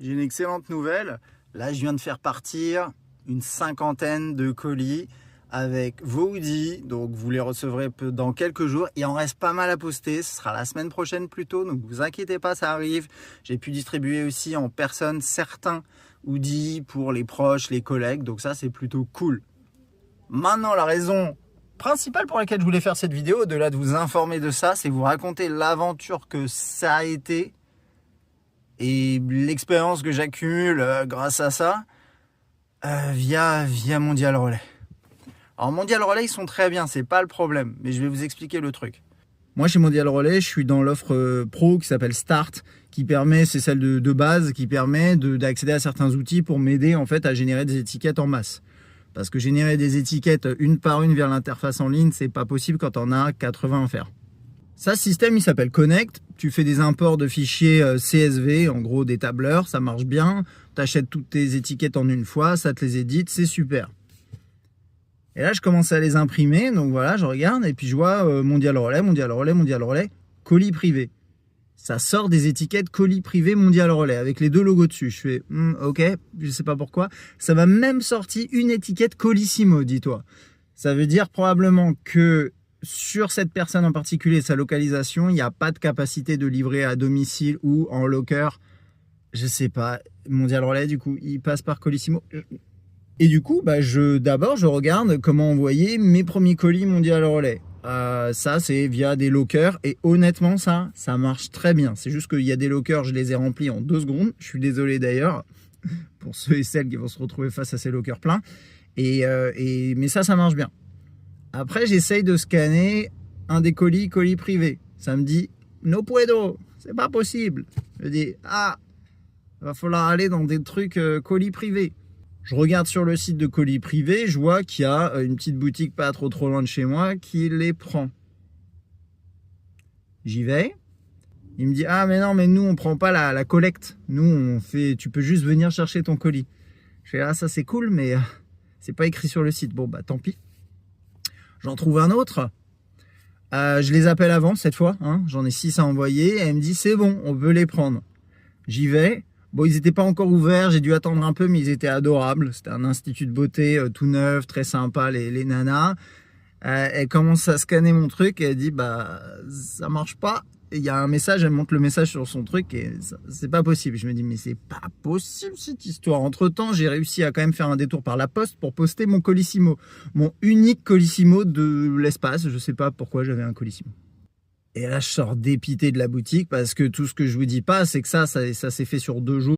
J'ai une excellente nouvelle. Là, je viens de faire partir une 50aine de colis avec vos hoodies. Donc, vous les recevrez dans quelques jours. Il en reste pas mal à poster. Ce sera la semaine prochaine plutôt. Donc, vous inquiétez pas, ça arrive. J'ai pu distribuer aussi en personne certains hoodies pour les proches, les collègues. Donc, ça, c'est plutôt cool. Maintenant, la raison principale pour laquelle je voulais faire cette vidéo, au-delà de vous informer de ça, c'est vous raconter l'aventure que ça a été et l'expérience que j'accumule grâce à ça via Mondial Relais. Alors Mondial Relais, ils sont très bien, c'est pas le problème, mais je vais vous expliquer le truc. Moi chez Mondial Relais, je suis dans l'offre pro qui s'appelle Start, qui permet, c'est celle de base, qui permet d'accéder à certains outils pour m'aider en fait à générer des étiquettes en masse. Parce que générer des étiquettes une par une vers l'interface en ligne, c'est pas possible quand on a 80 à faire. Ça, ce système, il s'appelle Connect. Tu fais des imports de fichiers CSV, en gros des tableurs, ça marche bien. Tu achètes toutes tes étiquettes en une fois, ça te les édite, c'est super. Et là, je commence à les imprimer, donc voilà, je regarde, et puis je vois Mondial Relais, Mondial Relais, Mondial Relais, colis privé. Ça sort des étiquettes colis privé Mondial Relais, avec les deux logos dessus. Je fais, ok, je sais pas pourquoi. Ça m'a même sorti une étiquette Colissimo, dis-toi. Ça veut dire probablement que sur cette personne en particulier, sa localisation, il n'y a pas de capacité de livrer à domicile ou en locker. Je sais pas. Mondial Relais, du coup, il passe par Colissimo. Et du coup, d'abord, je regarde comment envoyer mes premiers colis Mondial Relais. Ça, c'est via des lockers. Et honnêtement, ça marche très bien. C'est juste qu'il y a des lockers, je les ai remplis en 2 secondes. Je suis désolé d'ailleurs pour ceux et celles qui vont se retrouver face à ces lockers pleins. Mais ça marche bien. Après, j'essaye de scanner un des colis privé. Ça me dit « No puedo », c'est pas possible. Je dis « Ah, va falloir aller dans des trucs colis privés ». Je regarde sur le site de colis privé, je vois qu'il y a une petite boutique pas trop loin de chez moi qui les prend. J'y vais. Il me dit « Ah, mais non, mais nous, on prend pas la collecte. Nous, on fait, tu peux juste venir chercher ton colis. » Je fais « Ah, ça, c'est cool, mais c'est pas écrit sur le site. » Bon, bah, tant pis. J'en trouve un autre. Je les appelle avant, cette fois. Hein. J'en ai 6 à envoyer. Et elle me dit, c'est bon, on peut les prendre. J'y vais. Bon, ils n'étaient pas encore ouverts. J'ai dû attendre un peu, mais ils étaient adorables. C'était un institut de beauté tout neuf, très sympa, les nanas. Elle commence à scanner mon truc et elle dit, ça marche pas. Et il y a un message, elle montre le message sur son truc et c'est pas possible. Je me dis, mais c'est pas possible cette histoire. Entre temps, j'ai réussi à quand même faire un détour par la poste pour poster mon Colissimo. Mon unique Colissimo de l'espace. Je sais pas pourquoi j'avais un Colissimo. Et là, je sors dépité de la boutique parce que tout ce que je vous dis pas, c'est que ça s'est fait sur 2 jours.